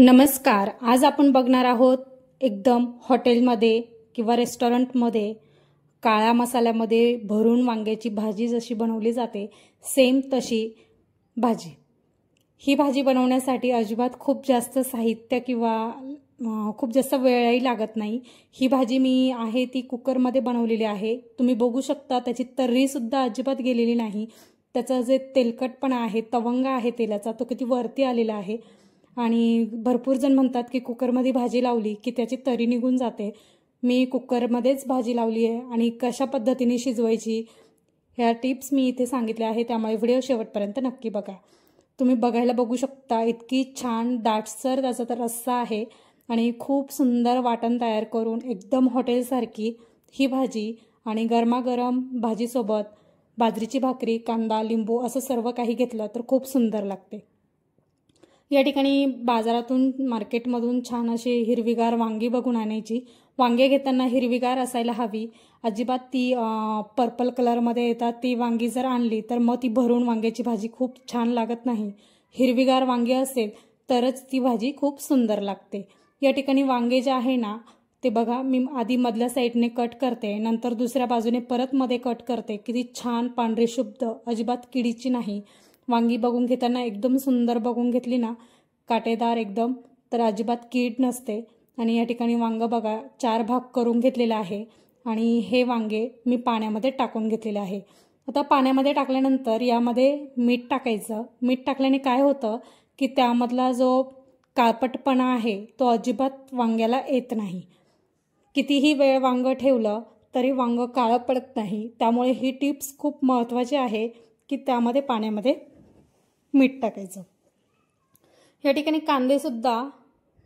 नमस्कार. आज आपण बघणार आहोत एकदम हॉटेलमध्ये किंवा रेस्टॉरंटमध्ये काळ्या मसाल्यामध्ये भरून वांग्याची भाजी जशी बनवली जाते सेम तशी भाजी. ही भाजी बनवण्यासाठी अजिबात खूप जास्त साहित्य किंवा खूप जास्त वेळही लागत नाही. ही भाजी मी आहे ती कुकरमध्ये बनवलेली आहे. तुम्ही बघू शकता त्याची तर्री सुद्धा अजिबात गेलेली नाही. त्याचा जे तेलकटपणा आहे, तवंग आहे तेलाचा, तो किती वरती आलेला आहे. आणि भरपूर जण म्हणतात की कुकरमध्ये भाजी लावली की त्याची तरी निघून जाते. मी कुकरमध्येच भाजी लावली आहे आणि कशा पद्धतीने शिजवायची ह्या टिप्स मी इथे सांगितल्या आहे. त्यामुळे व्हिडिओ शेवटपर्यंत नक्की बघा. तुम्ही बघू शकता इतकी छान दाटसर त्याचा तर रस्सा आहे आणि खूप सुंदर वाटण तयार करून एकदम हॉटेलसारखी ही भाजी आणि गरमागरम भाजीसोबत बाजरीची भाकरी, कांदा, लिंबू असं सर्व काही घेतलं तर खूप सुंदर लागते. या ठिकाणी बाजारातून मार्केटमधून छान अशी हिरवीगार वांगी बघून आणायची. वांगे घेताना हिरवीगार असायला हवी. अजिबात ती पर्पल कलरमध्ये येतात ती वांगी जर आणली तर मग ती भरून वांग्याची भाजी खूप छान लागत नाही. हिरवीगार वांगे असेल तरच ती भाजी खूप सुंदर लागते. या ठिकाणी वांगे जे आहे ना ते बघा, मी आधी मधल्या साईडने कट करते, नंतर दुसऱ्या बाजूने परत मध्ये कट करते. किती छान पांढरी शुभ्ध, अजिबात किडीची नाही. वांगी बघून घेताना एकदम सुंदर बघून घेतली ना, काटेदार एकदम, तर अजिबात कीड नसते. आणि या ठिकाणी वांग बघा 4 भाग करून घेतलेला आहे आणि हे वांगे मी पाण्यामध्ये टाकून घेतलेले आहे. आता पाण्यामध्ये टाकल्यानंतर यामध्ये मीठ टाकायचं. मीठ टाकल्याने काय होतं की त्यामधला जो काळपटपणा आहे तो अजिबात वांग्याला येत नाही. कितीही वेळ वांग ठेवलं तरी वांग काळं पडत नाही. त्यामुळे ही टिप्स खूप महत्त्वाची आहे की त्यामध्ये पाण्यामध्ये मीठ टाकायचं. या ठिकाणी कांदे सुद्धा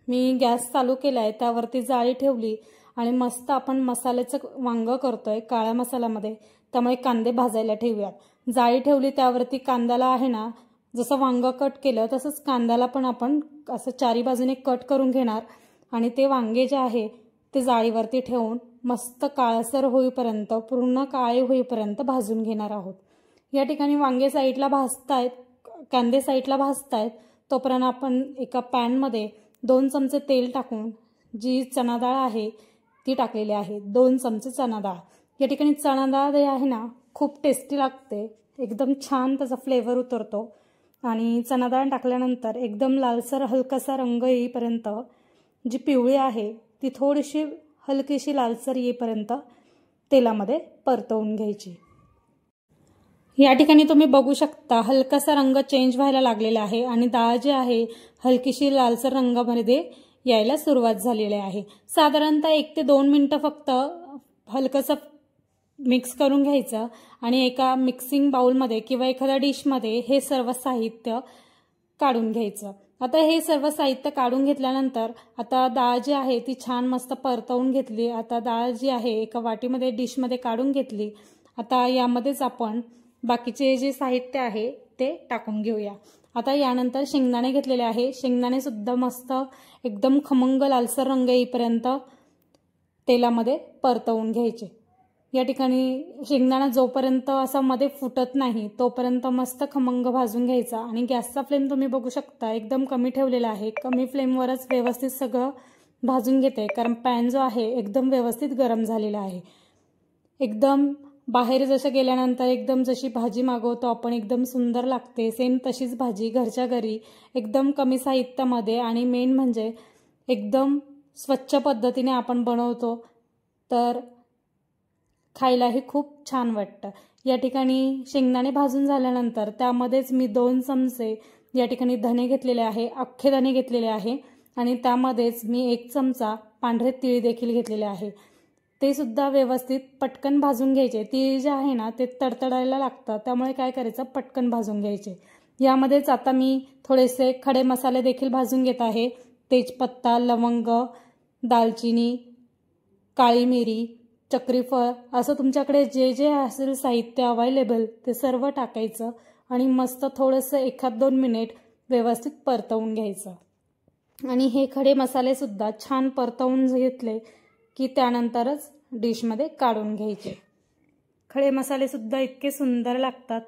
मी गॅस चालू केला आहे, त्यावरती जाळी ठेवली आणि मस्त आपण मसाल्याचं वांग करतोय काळ्या मसाल्यामध्ये, त्यामुळे कांदे भाजायला ठेवूयात. जाळी ठेवली त्यावरती कांद्याला आहे ना, जसं वांग कट केलं तसंच कांद्याला पण आपण असं चारी बाजूने कट करून घेणार आणि ते वांगे जे आहे ते जाळीवरती ठेवून मस्त काळसर होईपर्यंत, पूर्ण काळे होईपर्यंत भाजून घेणार आहोत. या ठिकाणी वांगे साईडला भाजतायत, कांदे साईडला भाजतायत, तोपर्यंत आपण एका पॅनमध्ये 2 चमचे तेल टाकून जी चणा डाळ आहे ती टाकलेली आहे. 2 चमचे चणा डाळ. या ठिकाणी चणा डाळ जे आहे ना खूप टेस्टी लागते, एकदम छान त्याचा फ्लेवर उतरतो. आणि चणा डाळ टाकल्यानंतर एकदम लालसर हलकासा रंग येईपर्यंत, जी पिवळी आहे ती थोडीशी हलकीशी लालसर येईपर्यंत तेलामध्ये परतवून घ्यायची. या ठिकाणी तुम्ही बघू शकता हलकासा रंग चेंज व्हायला लागलेला आहे आणि डाळ जी आहे हलकीशी लालसर रंगामध्ये यायला सुरुवात झालेली आहे. साधारणतः 1 ते 2 मिनिटं फक्त हलकंसं मिक्स करून घ्यायचं आणि एका मिक्सिंग बाउलमध्ये किंवा एखाद्या डिशमध्ये हे सर्व साहित्य काढून घ्यायचं. आता हे सर्व साहित्य काढून घेतल्यानंतर आता डाळ जी आहे ती छान मस्त परतवून घेतली. आता डाळ जी आहे एका वाटीमध्ये डिशमध्ये काढून घेतली. आता यामध्येच आपण बाकीचे जे साहित्य आहे ते टाकून घेऊया. आता यानंतर शेंगदाणे घेतलेले आहे. शेंगदाणे सुद्धा मस्त एकदम खमंग लालसर रंग येईपर्यंत तेलामध्ये परतवून घ्यायचे. या ठिकाणी शेंगदाणा जोपर्यंत असा मध्ये फुटत नाही तोपर्यंत मस्त खमंग भाजून घ्यायचा. आणि गॅसचा फ्लेम तुम्ही बघू शकता एकदम कमी ठेवलेला आहे. कमी फ्लेमवरच व्यवस्थित सगळं भाजून घेते, कारण पॅन जो आहे एकदम व्यवस्थित गरम झालेला आहे. एकदम बाहेर जसं गेल्यानंतर एकदम जशी भाजी मागवतो आपण एकदम सुंदर लागते, सेम तशीच भाजी घरच्या घरी एकदम कमी साहित्यामध्ये आणि मेन म्हणजे एकदम स्वच्छ पद्धतीने आपण बनवतो तर खायलाही खूप छान वाटतं. या ठिकाणी शेंगदाणे भाजून झाल्यानंतर त्यामध्येच मी 2 चमचे या ठिकाणी धने घेतलेले आहे, अख्खे धने घेतलेले आहे आणि त्यामध्येच मी 1 चमचा पांढरे तीळ देखील घेतलेले आहे. ते सुद्धा व्यवस्थित पटकन भाजून घ्यायचे. तीळ जे आहे ना ते तडतडायला लागतं, त्यामुळे काय करायचं पटकन भाजून घ्यायचे. यामध्येच आता मी थोडेसे खडे मसाले देखील भाजून घेत आहे. तेजपत्ता, लवंग, दालचिनी, काळी मिरी, चक्रीफळ असं तुमच्याकडे जे जे असेल साहित्य अवेलेबल ते सर्व टाकायचं आणि मस्त थोडंसं 1-2 मिनिट व्यवस्थित परतवून घ्यायचं. आणि हे खडे मसाले सुद्धा छान परतवून घेतले की त्यानंतरच डिशमध्ये काढून घ्यायचे. खडे मसाले सुद्धा इतके सुंदर लागतात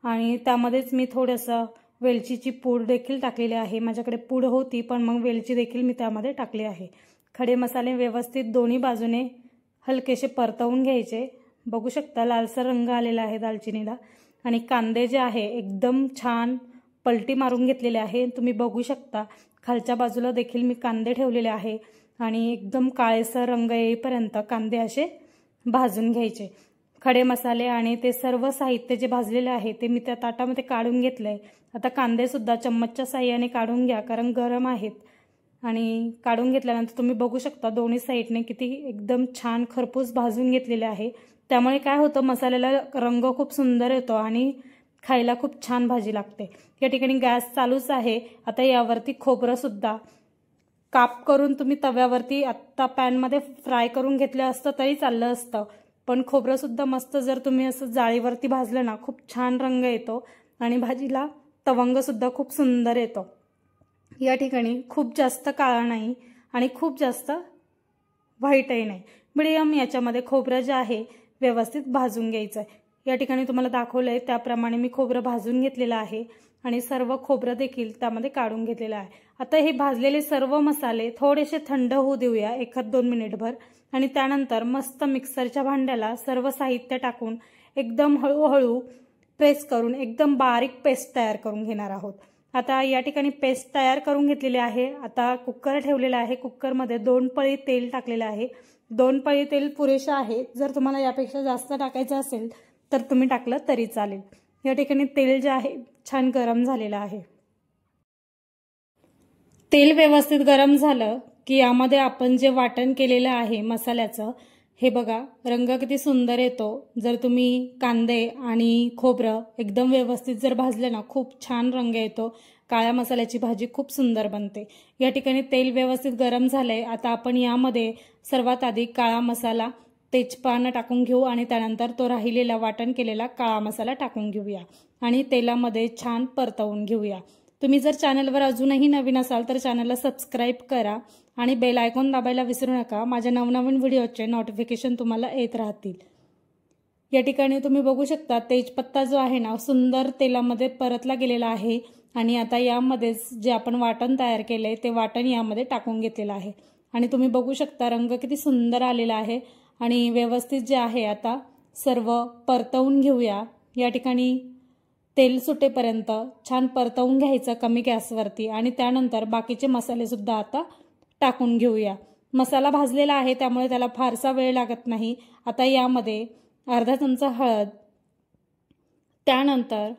आणि त्यामध्येच मी थोडंसं वेलचीची पूड देखील टाकलेली आहे। माझ्याकडे पूड होती पण मग वेलची देखील मी त्यामध्ये टाकली आहे। खडे मसाले व्यवस्थित दोन्ही बाजूने हलकेसे परतवून घ्यायचे। बघू शकता लालसर रंग आलेला आहे दालचिनीला। आणि कांदे जे आहे एकदम छान पलटी मारून घेतलेले आहे। तुम्ही बघू शकता खालच्या बाजूला देखील मी कांदे ठेवलेले आहे आणि एकदम काळेसर रंग येईपर्यंत कांदे असे भाजून घ्यायचे। खडे मसाले आणि ते सर्व साहित्य जे भाजलेले आहे ते मी त्या ताटामध्ये काढून घेतलंय। आता कांदे सुद्धा चम्मचच्या साहाय्याने काढून घ्या कारण गरम आहेत। आणि काढून घेतल्यानंतर तुम्ही बघू शकता दोन्ही साईडने किती एकदम छान खरपूस भाजून घेतलेले आहे। त्यामुळे काय होतं मसाल्याला रंग खूप सुंदर येतो आणि खायला खूप छान भाजी लागते। या ठिकाणी गॅस चालूच आहे। आता यावरती खोबरं सुद्धा काप करून तुम्ही तव्यावरती आत्ता पॅनमध्ये फ्राय करून घेतलं असतं तरी चाललं असतं, पण खोबरं सुद्धा मस्त जर तुम्ही असं जाळीवरती भाजलं ना खूप छान रंग येतो आणि भाजीला तवंग सुद्धा खूप सुंदर येतो। या ठिकाणी खूप जास्त काळा नाही आणि खूप जास्त व्हाईटही नाही, मिडियम याच्यामध्ये खोबरं जे आहे व्यवस्थित भाजून घ्यायचं आहे। या ठिकाणी तुम्हाला दाखवलंय त्याप्रमाणे मी खोबरं भाजून घेतलेलं आहे आणि सर्व खोबरं देखील त्यामध्ये काढून घेतलेलं आहे। आता हे भाजलेले सर्व मसाले थोडेसे थंड होऊ देऊया 1-2 मिनिटभर आणि त्यानंतर मस्त मिक्सरच्या भांड्याला सर्व साहित्य टाकून एकदम हळूहळू प्रेस करून एकदम बारीक पेस्ट तयार करून घेणार आहोत। आता या ठिकाणी पेस्ट तयार करून घेतलेली आहे। आता कुकर ठेवलेला आहे। कुकरमध्ये 2 पळी तेल टाकलेलं आहे। 2 पळी तेल पुरेसे आहे। जर तुम्हाला यापेक्षा जास्त टाकायचं असेल तर तुम्ही टाकलं तरी चालेल। या ठिकाणी तेल जे आहे छान गरम झालेलं आहे। तेल व्यवस्थित गरम झालं की यामध्ये आपण जे वाटण केलेलं आहे मसाल्याचं हे बघा रंग किती सुंदर येतो। जर तुम्ही कांदे आणि खोबरं एकदम व्यवस्थित जर भाजले ना खूप छान रंग येतो। काळ्या मसाल्याची भाजी खूप सुंदर बनते। या ठिकाणी तेल व्यवस्थित गरम झालंय। आता आपण यामध्ये सर्वात आधी काळा मसाला तेजपान टाकून घेऊ आणि त्यानंतर तो राहिलेला वाटण केलेला काळा मसाला टाकून घेऊया आणि तेलामध्ये छान परतवून घेऊया। तुम्ही जर चॅनलवर अजूनही नवीन असाल तर चॅनलला सबस्क्राईब करा आणि बेल आयकॉन दाबायला विसरू नका। माझ्या नवनवीन व्हिडिओचे नोटिफिकेशन तुम्हाला येत राहतील। या ठिकाणी तुम्ही बघू शकता तेजपत्ता जो आहे ना सुंदर तेलामध्ये परतला गेलेला आहे आणि आता यामध्ये जे आपण वाटण तयार केलंय ते वाटण यामध्ये टाकून घेतलेलं आहे आणि तुम्ही बघू शकता रंग किती सुंदर आलेला आहे आणि व्यवस्थित जे आहे आता सर्व परतवून घेऊया। या ठिकाणी तेल सुटेपर्यंत छान परतवून घ्यायचं कमी गॅसवरती आणि त्यानंतर बाकीचे मसाले सुद्धा आता टाकून घेऊया। मसाला भाजलेला आहे त्यामुळे त्याला फारसा वेळ लागत नाही। आता यामध्ये अर्धा चमचा हळद, त्यानंतर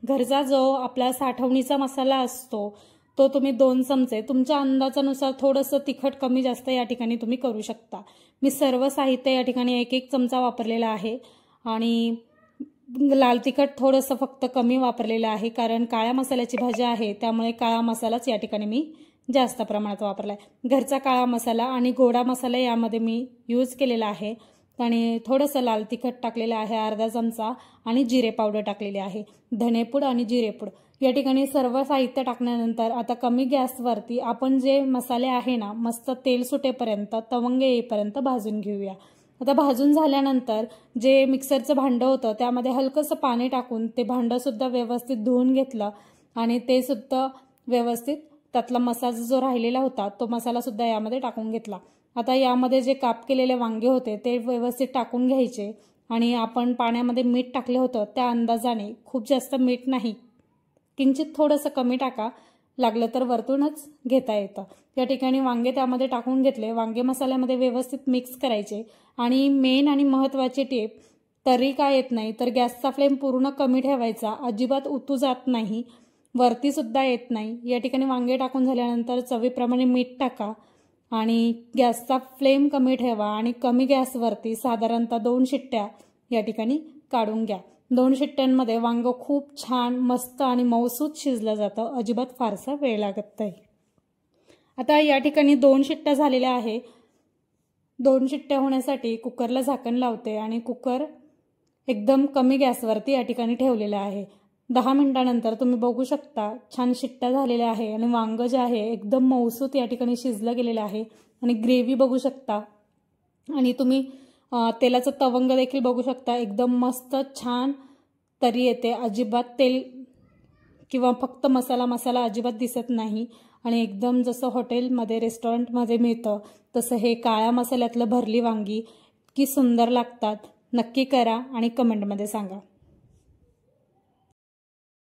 घरचा जो आपला साठवणीचा मसाला असतो तो तुम्ही 2 चमचे तुमच्या अंदाजानुसार थोडंसं तिखट कमी जास्त या ठिकाणी तुम्ही करू शकता। मी सर्व साहित्य या ठिकाणी 1-1 चमचा वापरलेला आहे आणि लाल तिखट थोडंसं फक्त कमी वापरलेलं आहे कारण काळ्या मसाल्याची भाजी आहे त्यामुळे काळा मसालाच या ठिकाणी मी जास्त प्रमाणात वापरलाय। घरचा काळा मसाला आणि गोडा मसाला यामध्ये मी यूज केलेला आहे आणि थोडंसं लाल तिखट टाकलेलं आहे अर्धा चमचा आणि जिरे पावडर टाकलेले आहे, धनेपूड आणि जिरेपूड। या ठिकाणी सर्व साहित्य टाकल्यानंतर आता कमी गॅसवरती आपण जे मसाले आहे ना मस्त तेल सुटेपर्यंत तवंग येईपर्यंत भाजून घेऊया। आता भाजून झाल्यानंतर जे मिक्सरचं भांडं होतं त्यामध्ये हलकंसं पाणी टाकून ते भांडं सुद्धा व्यवस्थित धुवून घेतलं आणि ते सुद्धा व्यवस्थित त्यातला मसाला जो राहिलेला होता तो मसाला सुद्धा यामध्ये टाकून घेतला। आता यामध्ये जे काप केलेले वांगे होते ते व्यवस्थित टाकून घ्यायचे आणि आपण पाण्यामध्ये मीठ टाकले होतं त्या अंदाजाने, खूप जास्त मीठ नाही, किंचित थोडंसं कमी टाका, लागलं तर वरतूनच घेता येतं। या ठिकाणी वांगे त्यामध्ये टाकून घेतले। वांगे मसाल्यामध्ये व्यवस्थित मिक्स करायचे आणि मेन आणि महत्त्वाची टिप तरी काय येत नाही तर गॅसचा फ्लेम पूर्ण कमी ठेवायचा, अजिबात उतू जात नाही, वरती सुद्धा येत नाही। या ठिकाणी वांगे टाकून झाल्यानंतर चवीप्रमाणे मीठ टाका आणि गॅसचा फ्लेम कमी ठेवा आणि कमी गॅसवरती साधारणतः 2 शिट्ट्या या ठिकाणी काढून घ्या। 2 शिट्ट्यांमध्ये वांग खूप छान मस्त आणि मऊसूत शिजलं जातं, अजिबात फारसा वेळ लागत नाही। आता या ठिकाणी 2 शिट्ट्या झालेल्या आहे। 2 शिट्ट्या होण्यासाठी कुकरला झाकण लावते आणि कुकर एकदम कमी गॅसवरती या ठिकाणी ठेवलेला आहे। 10 मिनिटांनंतर तुम्ही बघू शकता छान शिट्ट्या झालेल्या आहे आणि वांग जे आहे एकदम मऊसूत या ठिकाणी शिजलं गेलेलं आहे आणि ग्रेव्ही बघू शकता आणि तुम्ही तेलाचं तवंग देखील बघू शकता, एकदम मस्त छान तरी येते, अजिबात तेल किंवा फक्त मसाला अजिबात दिसत नाही आणि एकदम जसं हॉटेलमध्ये रेस्टॉरंटमध्ये मिळतं तसं हे काळ्या मसाल्यातलं भरली वांगी की सुंदर लागतात. नक्की करा आणि कमेंटमध्ये सांगा.